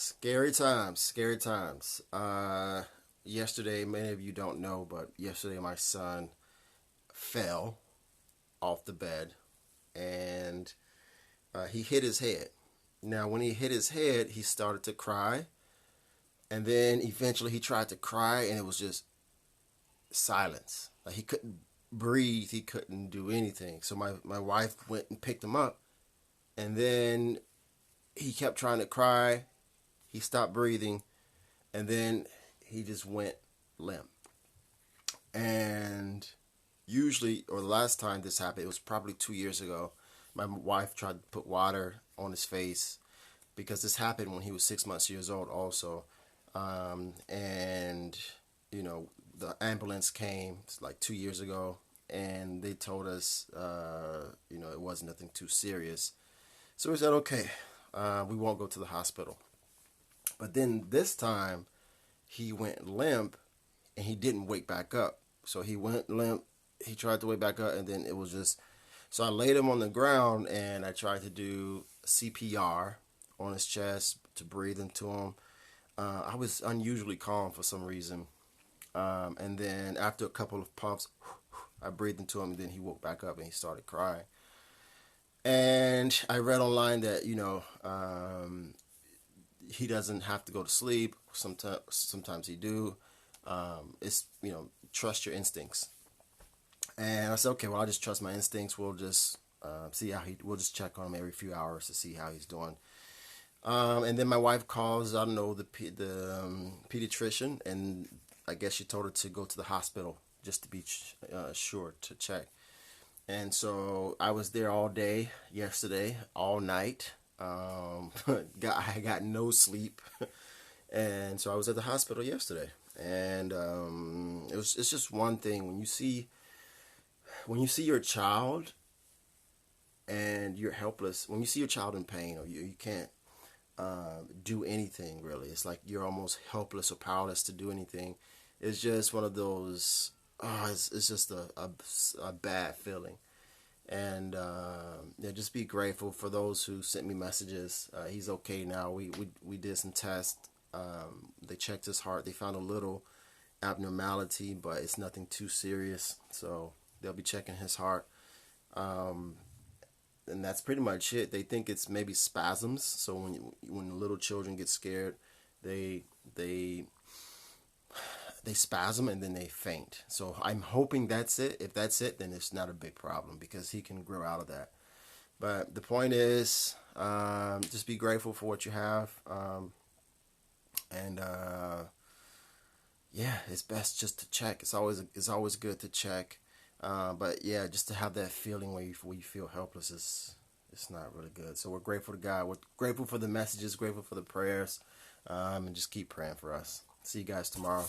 Scary times, scary times. Yesterday, many of you don't know, but yesterday my son fell off the bed and he hit his head. Now, when he hit his head, he started to cry, and then eventually he tried to cry, and it was just silence. Like he couldn't breathe, he couldn't do anything. So my wife went and picked him up, and then he kept trying to cry. He stopped breathing, and then he just went limp. And usually, or the last time this happened, it was probably 2 years ago. My wife tried to put water on his face because this happened when he was 6 months old, also. And the ambulance came like 2 years ago, and they told us, it wasn't nothing too serious. So we said, okay, we won't go to the hospital. But then this time, he went limp, and he didn't wake back up. So he went limp. He tried to wake back up, and then it was just. So I laid him on the ground, and I tried to do CPR on his chest to breathe into him. I was unusually calm for some reason. And then after a couple of puffs, I breathed into him, and then he woke back up and he started crying. And I read online that he doesn't have to go to sleep. Sometimes he do. It's trust your instincts. And I said, okay, well, I'll just trust my instincts. We'll just see how we'll just check on him every few hours to see how he's doing. And then my wife calls, I don't know, the pediatrician, and I guess she told her to go to the hospital just to be sure to check. And so I was there all day yesterday, all night. I got no sleep, and so I was at the hospital yesterday. And it's just one thing when you see your child and you're helpless. When you see your child in pain, or you can't do anything really. It's like you're almost helpless or powerless to do anything. It's just one of those. It's just a bad feeling. And just be grateful for those who sent me messages. He's okay now. We did some tests. They checked his heart. They found a little abnormality, but it's nothing too serious. So they'll be checking his heart. And that's pretty much it. They think it's maybe spasms. So when little children get scared, they spasm and then they faint. So I'm hoping that's it. If that's it, then it's not a big problem because he can grow out of that. But the point is, just be grateful for what you have. And it's best just to check. It's always good to check. But yeah, just to have that feeling where you feel helpless it's not really good. So we're grateful to God. We're grateful for the messages, grateful for the prayers, and just keep praying for us. See you guys tomorrow.